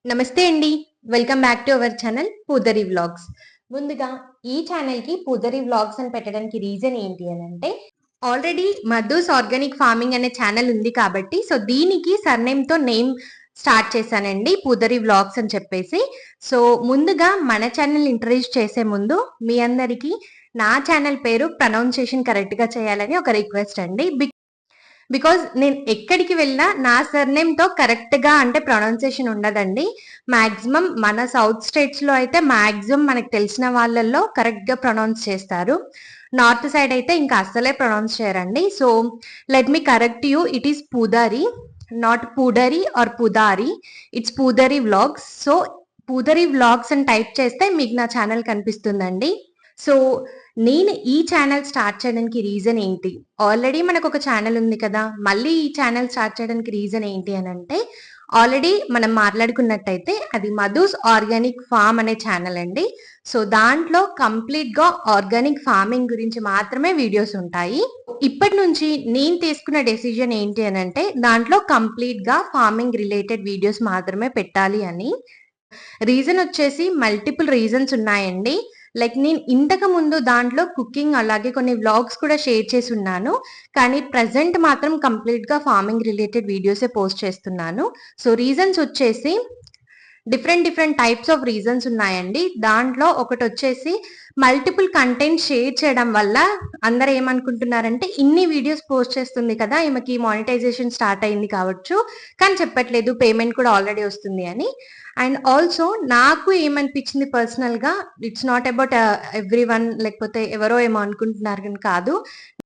నమస్తే అండి. Welcome back to our channel Pudari vlogs. ముందుగా ఈ ఛానల్‌కి పూదరి వ్లాగ్స్ అని పెట్టడానికి రీజన్ ఏంటి అనంటే, ఆల్రెడీ మధుస్ ఆర్గానిక్ ఫార్మింగ్ అనే ఛానల్ ఉంది కాబట్టి, సో దీనికి సర్‌నేమ్‌తో నేమ్ స్టార్ట్ చేశానండి. పూదరి వ్లాగ్స్ అని చెప్పేసి. సో ముందుగా మన ఛానల్ ఇంట్రొడ్యూస్ చేసే ముందు మీ అందరికీ నా ఛానల్ పేరు ప్రొనౌన్సియేషన్ కరెక్ట్‌గా చేయాలని ఒక రిక్వెస్ట్ అండి. బికాజ్ నేను ఎక్కడికి వెళ్ళినా నా సర్నేమ్‌తో కరెక్ట్‌గా అంటే ప్రొనౌన్సియేషన్ ఉండదండి. మాక్సిమం మన సౌత్ స్టేట్స్‌లో అయితే మాక్సిమం మనకు తెలిసిన వాళ్ళల్లో కరెక్ట్‌గా ప్రొనౌన్స్ చేస్తారు. నార్త్ సైడ్ అయితే ఇంకా అస్సలే ప్రొనౌన్స్ చేయరండి. So let me correct you. It is Poodari, not Poodari or Pudari. It's Poodari vlogs. So Poodari vlogs అని టైప్ చేస్తే మీకు నా ఛానల్ కనిపిస్తుందండి. సో నేను ఈ ఛానల్ స్టార్ట్ చేయడానికి రీజన్ ఏంటి? ఆల్రెడీ మనకొక ఛానల్ ఉంది కదా! మళ్ళీ ఈ ఛానల్ స్టార్ట్ చేయడానికి రీజన్ ఏంటి అనంటే, ఆల్రెడీ మనం మాట్లాడుకున్నట్టయితే అది మధుస్ ఆర్గానిక్ ఫార్మ్ అనే ఛానల్ అండి. సో దాంట్లో కంప్లీట్‌గా ఆర్గానిక్ ఫార్మింగ్ గురించి మాత్రమే వీడియోస్ ఉంటాయి. ఇప్పటి నుంచి నేను తీసుకున్న డెసిషన్ ఏంటి అనంటే, దాంట్లో కంప్లీట్‌గా ఫార్మింగ్ రిలేటెడ్ వీడియోస్ మాత్రమే పెట్టాలి అని. రీజన్ వచ్చేసి మల్టిపుల్ రీజన్స్ ఉన్నాయండి. లైక్ నేను ఇంతకు ముందు దాంట్లో కుకింగ్ అలాగే కొన్ని వ్లాగ్స్ కూడా షేర్ చేసి ఉన్నాను. కానీ ప్రెజెంట్ మాత్రం కంప్లీట్‌గా ఫార్మింగ్ రిలేటెడ్ వీడియోసే పోస్ట్ చేస్తున్నాను. సో రీజన్స్ వచ్చేసి డిఫరెంట్ టైప్స్ ఆఫ్ రీజన్స్ ఉన్నాయండి. దాంట్లో ఒకటొచ్చేసి మల్టిపుల్ కంటెంట్ షేర్ చేయడం వల్ల అందరూ ఏమనుకుంటున్నారంటే, ఇన్ని వీడియోస్ పోస్ట్ చేస్తుంది కదా! ఈమెకి మానిటైజేషన్ స్టార్ట్ అయింది కావచ్చు. కానీ చెప్పట్లేదు పేమెంట్ కూడా ఆల్రెడీ వస్తుంది అని. అండ్ ఆల్సో నాకు ఏమనిపించింది పర్సనల్‌గా, ఇట్స్ నాట్ అబౌట్ ఎవ్రీవన్ లేకపోతే ఎవరో ఏమో అనుకుంటున్నారని కాదు.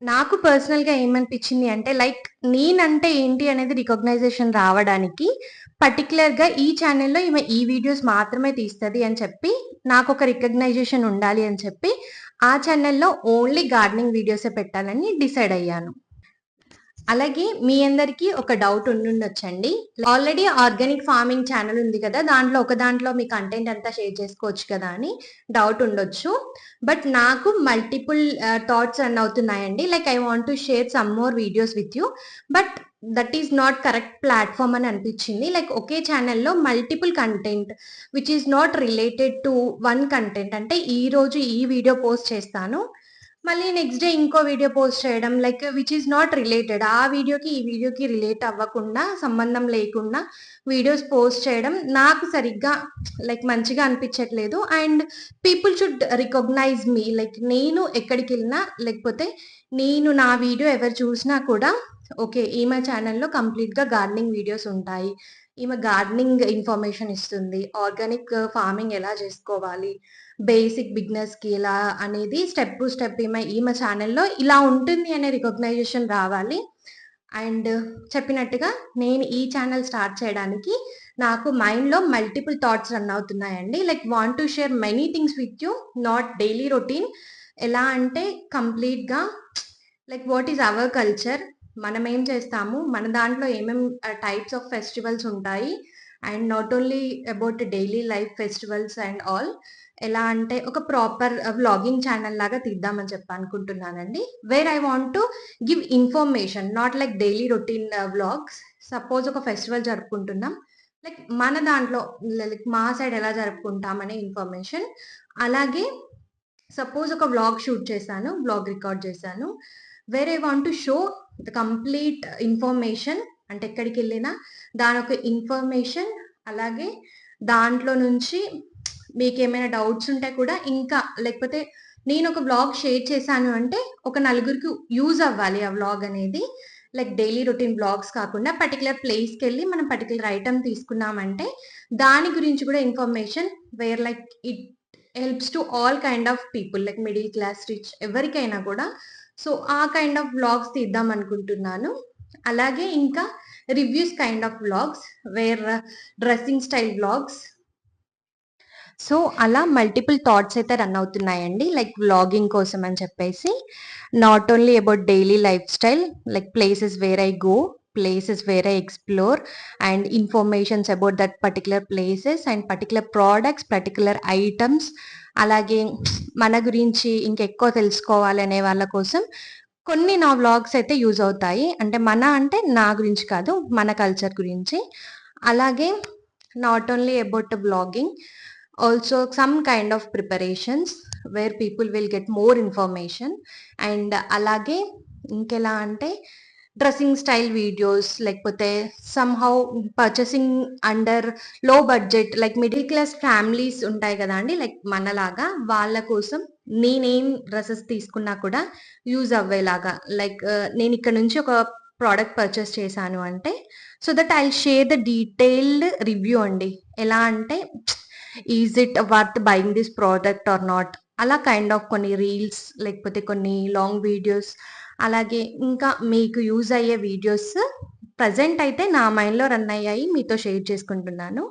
నాకు పర్సనల్‌గా ఏమనిపించింది అంటే, లైక్ నేనంటే ఏంటి అనేది రికగ్నైజేషన్ రావడానికి పర్టిక్యులర్‌గా ఈ ఛానెల్‌లో ఈమె ఈ వీడియోస్ మాత్రమే తీస్తది అని చెప్పి, నాకొక రికగ్నైజేషన్ ఉండాలి అని చెప్పి, ఆ ఛానెల్‌లో ఓన్లీ గార్డెనింగ్ వీడియోసే పెట్టాలని డిసైడ్ అయ్యాను. అలాగే మీ అందరికీ ఒక డౌట్ ఉండుండొచ్చండి. ఆల్రెడీ ఆర్గానిక్ ఫార్మింగ్ ఛానల్ ఉంది కదా! దాంట్లో ఒక దాంట్లో మీ కంటెంట్ అంతా షేర్ చేసుకోవచ్చు కదా! అని డౌట్ ఉండొచ్చు. బట్ నాకు మల్టిపుల్ థాట్స్ రన్ అవుతున్నాయండి. Like I want to share some more videos with you. But that is not correct platform అని అనిపించింది. లైక్ ఒకే ఛానల్‌లో multiple content which is not related to one content అంటే ఈరోజు ఈ వీడియో పోస్ట్ చేస్తాను. మళ్ళీ నెక్స్ట్ డే ఇంకో వీడియో పోస్ట్ చేయడం like which is not related. ఆ వీడియోకి, ఈ వీడియోకి రిలేట్ అవ్వకుండా, సంబంధం లేకుండా వీడియోస్ పోస్ట్ చేయడం నాకు సరిగ్గా లైక్ మంచిగా అనిపించట్లేదు. And people should recognise me. Like నేను ఎక్కడికెళ్ళినా లేకపోతే నేను నా వీడియో ఎవరు చూసినా కూడా ఓకే. ఈమె ఛానెల్‌లో కంప్లీట్‌గా గార్డెనింగ్ వీడియోస్ ఉంటాయి. ఈమె గార్డెనింగ్ ఇన్ఫర్మేషన్ ఇస్తుంది. ఆర్గానిక్ ఫార్మింగ్ ఎలా చేసుకోవాలి? బేసిక్ బిగినర్స్‌కి ఎలా అనేది స్టెప్ టు స్టెప్ ఈమె ఛానెల్‌లో ఇలా ఉంటుంది అనే రికగ్నైజేషన్ రావాలి. అండ్ చెప్పినట్టుగా నేను ఈ ఛానెల్ స్టార్ట్ చేయడానికి నాకు మైండ్‌లో మల్టిపుల్ థాట్స్ రన్ అవుతున్నాయండి. Like want to share many things with you. Not daily routine. ఎలా అంటే కంప్లీట్‌గా like what is our culture? మనం ఏం చేస్తాము? మన దాంట్లో టైప్స్ ఆఫ్ ఫెస్టివల్స్ ఉంటాయి. And not only about daily life festivals and all. ఎలా అంటే ఒక ప్రాపర్ వ్లాగింగ్ ఛానల్ లాగా తీద్దామని చెప్పి అనుకుంటున్నానండి. Where I want to give information not like daily routine vlogs. Suppose ఒక ఫెస్టివల్ జరుపుకుంటున్నాం. లైక్ మన దాంట్లో లైక్ మా సైడ్ ఎలా జరుపుకుంటాం అనే ఇన్ఫర్మేషన్. అలాగే సపోజ్ ఒక వ్లాగ్ షూట్ చేశాను. వ్లాగ్ రికార్డ్ చేశాను. Where I want to show the complete information. అంటే ఎక్కడికెళ్ళినా దానొక ఇన్ఫర్మేషన్. అలాగే దాంట్లో నుంచి మీకేమైనా డౌట్స్ ఉంటే కూడా ఇంకా లేకపోతే నేనొక వ్లాగ్ షేర్ చేశాను అంటే ఒక నలుగురికి యూజ్ అవ్వాలి ఆ వ్లాగ్ అనేది. లైక్ డైలీ రొటీన్ వ్లాగ్స్ కాకుండా పర్టిక్యులర్ ప్లేస్‌కెళ్ళి మనం పర్టిక్యులర్ ఐటెమ్ తీసుకున్నామంటే దాని గురించి కూడా information where like it helps to all kind of people like middle class, rich ఎవరికైనా కూడా. సో, ఆ కైండ్ ఆఫ్ వ్లాగ్స్ తీద్దాం అనుకుంటున్నాను. అలాగే ఇంకా reviews kind of vlogs where dressing style vlogs. So, అలా మల్టిపుల్ థాట్స్ అయితే రన్ అవుతున్నాయండి. లైక్ వ్లాగింగ్ కోసం అని చెప్పేసి. Not only about daily life style like places where I go, places where I explore and informations about that particular places and particular products, particular items. అలాగే మన గురించి ఇంకెక్కువ తెలుసుకోవాలనే వాళ్ళ కోసం కొన్ని నా వ్లాగ్స్ అయితే యూజ్ అవుతాయి. అంటే మన అంటే నా గురించి కాదు. మన కల్చర్ గురించి. అలాగే not only about vlogging, also some kind of preparations where people will get more information. And అలాగే ఇంకెలా అంటే డ్రెస్సింగ్ స్టైల్ వీడియోస్, లేకపోతే సమ్‌హౌ పర్చేసింగ్ అండర్ లో budget like middle class families ఉంటాయి కదండీ! లైక్ మనలాగా వాళ్ళ కోసం నేనేం డ్రెసెస్ తీసుకున్నా కూడా యూజ్ అవ్వేలాగా లైక్ నేనిక్కడ నుంచి ఒక ప్రొడక్ట్ పర్చేస్ చేశాను అంటే so that I'll share the detailed review అండి. ఎలా అంటే is it worth buying this product or not, అలా కైండ్ ఆఫ్ కొన్ని రీల్స్ లేకపోతే కొన్ని లాంగ్ వీడియోస్, అలాగే ఇంకా మీకు యూజ్ అయ్యే వీడియోస్ ప్రెజెంట్ అయితే నా మైండ్‌లో రన్ అయ్యాయి మీతో షేర్ చేసుకుంటున్నాను.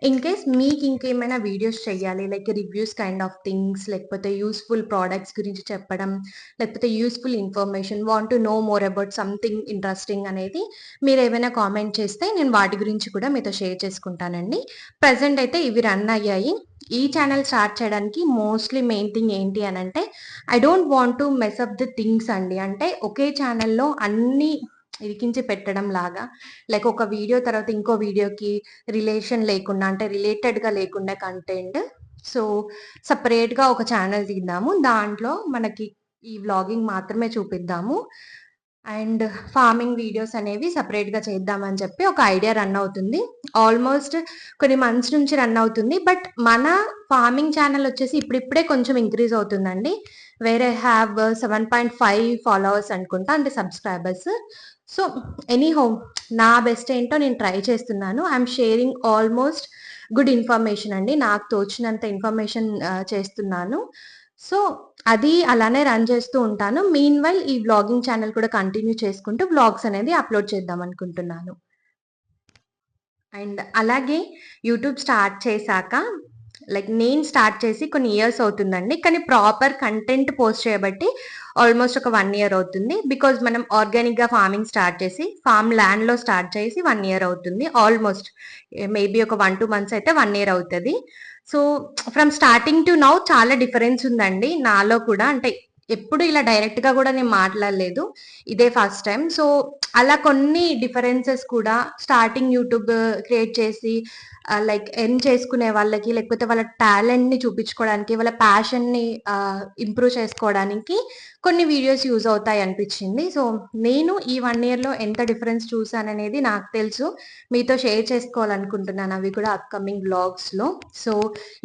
ఇన్ కేస్ మీకు ఇంకేమైనా వీడియోస్ చేయాలి like reviews kind of things, లేకపోతే యూజ్‌ఫుల్ ప్రొడక్ట్స్ గురించి చెప్పడం, లేకపోతే useful information, want to know more about something interesting అనేది మీరేమైనా కామెంట్ చేస్తే నేను వాటి గురించి కూడా మీతో షేర్ చేసుకుంటానండి. ప్రెజెంట్ అయితే ఇవి రన్ అయ్యాయి. ఈ ఛానల్ స్టార్ట్ చేయడానికి మోస్ట్‌లీ మెయిన్ థింగ్ ఏంటి అనంటే I don't want to mess up the things అండి. అంటే ఒకే ఛానల్‌లో అన్నీ ఇరికించి పెట్టడం లాగా, లైక్ ఒక వీడియో తర్వాత ఇంకో వీడియోకి రిలేషన్ లేకుండా అంటే రిలేటెడ్‌గా లేకుండా కంటెంట్. సో, సెపరేట్‌గా ఒక ఛానల్ తీద్దాము. దాంట్లో మనకి ఈ వ్లాగింగ్ మాత్రమే చూపిద్దాము. అండ్ ఫార్మింగ్ వీడియోస్ అనేవి సెపరేట్‌గా చేద్దామని చెప్పి ఒక ఐడియా రన్ అవుతుంది. ఆల్మోస్ట్ కొన్ని మంత్స్ నుంచి రన్ అవుతుంది. బట్ మన ఫార్మింగ్ ఛానల్ వచ్చేసి ఇప్పుడిప్పుడే కొంచెం ఇంక్రీజ్ అవుతుందండి. వేర్ ఐ హావ్ 7.5 ఫాలోవర్స్ అనుకుంటా అంటే సబ్‌స్క్రైబర్స్. సో, ఎనీహౌ నా బెస్ట్ ఏంటో నేను ట్రై చేస్తున్నాను. I'm sharing almost good information అండి. నాకు తోచినంత ఇన్ఫర్మేషన్ చేస్తున్నాను. సో, అది అలానే రన్ చేస్తూ ఉంటాను. మీన్‌వైల్ ఈ వ్లాగింగ్ ఛానెల్ కూడా కంటిన్యూ చేసుకుంటూ వ్లాగ్స్ అనేది అప్‌లోడ్ చేద్దాం అనుకుంటున్నాను. అండ్ అలాగే యూట్యూబ్ స్టార్ట్ చేశాక లైక్ నేను స్టార్ట్ చేసి కొన్ని ఇయర్స్ అవుతుందండి. కానీ ప్రాపర్ కంటెంట్ పోస్ట్ చేయబట్టి ఆల్మోస్ట్ ఒక 1 ఇయర్ అవుతుంది. బికాజ్ మనం ఆర్గానిక్‌గా ఫార్మింగ్ స్టార్ట్ చేసి ఫార్మ్ ల్యాండ్‌లో స్టార్ట్ చేసి 1 ఇయర్ అవుతుంది. ఆల్మోస్ట్ మేబీ ఒక 1, 2 మంత్స్ అయితే 1 ఇయర్ అవుతది. So, from starting to now చాలా డిఫరెన్స్ ఉందండి నాలో కూడా. అంటే ఎప్పుడు ఇలా డైరెక్ట్‌గా కూడా నేను మాట్లాడలేదు. ఇదే ఫస్ట్ టైమ్. సో, అలా కొన్ని డిఫరెన్సెస్ కూడా స్టార్టింగ్ యూట్యూబ్ క్రియేట్ చేసి లైక్ ఎర్న్ చేసుకునే వాళ్ళకి, లేకపోతే వాళ్ళ టాలెంట్‌ని చూపించుకోవడానికి, వాళ్ళ ప్యాషన్‌ని ఇంప్రూవ్ చేసుకోవడానికి కొన్ని వీడియోస్ యూజ్ అవుతాయి అనిపించింది. సో, నేను ఈ 1 ఇయర్‌లో ఎంత డిఫరెన్స్ చూసాననేది నాకు తెలుసు. మీతో షేర్ చేసుకోవాలనుకుంటున్నాను అవి కూడా అప్‌కమింగ్ వ్లాగ్స్‌లో. సో,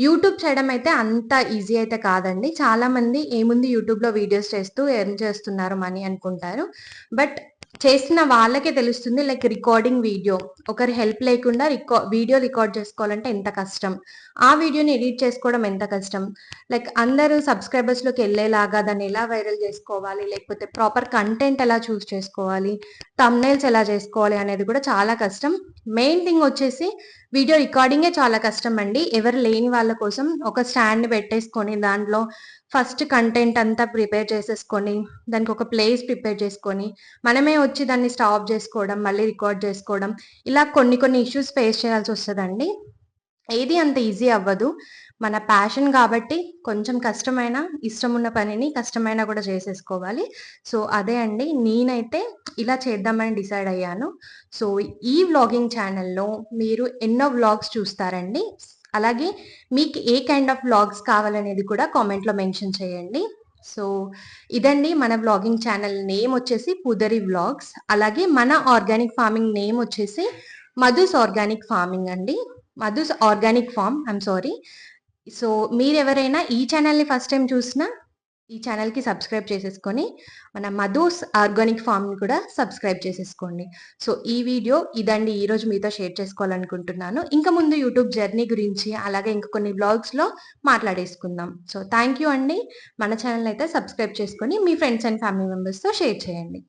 యూట్యూబ్ చేయడం అయితే అంత ఈజీ అయితే కాదండి. చాలామంది ఏముంది యూట్యూబ్‌లో వీడియోస్ చేస్తూ ఎర్న్ చేస్తున్నారు మనీ అనుకుంటారు. బట్ చేసిన వాళ్ళకే తెలుస్తుంది లైక్ రికార్డింగ్ వీడియో ఒకరి హెల్ప్ లేకుండా వీడియో రికార్డ్ చేసుకోవాలంటే ఎంత కష్టం, ఆ వీడియోని ఎడిట్ చేసుకోవడం ఎంత కష్టం, లైక్ అందరూ సబ్స్క్రైబర్స్లోకి వెళ్ళేలాగా దాన్ని ఎలా వైరల్ చేసుకోవాలి, లేకపోతే ప్రాపర్ కంటెంట్ ఎలా చూస్ చేసుకోవాలి, థంబ్నైల్స్ ఎలా చేసుకోవాలి అనేది కూడా చాలా కష్టం. మెయిన్ థింగ్ వచ్చేసి వీడియో రికార్డింగే చాలా కష్టం అండి. ఎవరు లేని వాళ్ళ కోసం ఒక స్టాండ్ పెట్టేసుకొని దాంట్లో ఫస్ట్ కంటెంట్ అంతా ప్రిపేర్ చేసేసుకొని దానికి ఒక ప్లేస్ ప్రిపేర్ చేసుకొని మనమే వచ్చి దాన్ని స్టాప్ చేసుకోవడం, మళ్ళీ రికార్డ్ చేసుకోవడం, ఇలా కొన్ని కొన్ని ఇష్యూస్ ఫేస్ చేయాల్సి వస్తదండి. ఏది అంత ఈజీ అవ్వదు. మన ప్యాషన్ గాబట్టి కొంచెం కష్టమైన, ఇష్టమున్న పనిని కష్టమైనా గూడా చేసేసుకోవాలి. సో, అదే అండి. నేనైతే ఇలా చేద్దామని డిసైడ్ అయ్యాను. సో, ఈ వ్లాగింగ్ ఛానెల్‌లో మీరు ఎన్నో వ్లాగ్స్ చూస్తారండి. అలాగే మీకు ఏ కైండ్ ఆఫ్ వ్లాగ్స్ కావాలనేది కూడా కామెంట్‌లో మెన్షన్ చేయండి. సో, ఇదండి మన వ్లాగింగ్ ఛానల్ నేమ్ వచ్చేసి 'పూదరి వ్లాగ్స్'. అలాగే మన ఆర్గానిక్ ఫార్మింగ్ నేమ్ వచ్చేసి 'మధుస్ ఆర్గానిక్ ఫార్మింగ్' అండి. Madhu's organic farm. I'm sorry. So, మీరెవరైనా ఈ ఛానెల్‌ని ఫస్ట్ టైమ్ చూసినా, ఈ ఛానెల్‌కి సబ్స్క్రైబ్ చేసేసుకొని, మన మధుస్ ఆర్గానిక్ ఫార్మ్‌ని కూడా సబ్స్క్రైబ్ చేసేసుకోండి. సో, ఈ వీడియో ఇదండి ఈరోజు మీతో షేర్ చేసుకోవాలనుకుంటున్నాను. ఇంక ముందు యూట్యూబ్ జర్నీ గురించి, అలాగే ఇంక కొన్ని వ్లాగ్స్‌లో మాట్లాడేసుకుందాం. సో, థాంక్ యూ అండి. మన ఛానెల్‌నయితే సబ్స్క్రైబ్ చేసుకొని, మీ ఫ్రెండ్స్ అండ్ ఫ్యామిలీ మెంబర్స్‌తో షేర్ చేయండి.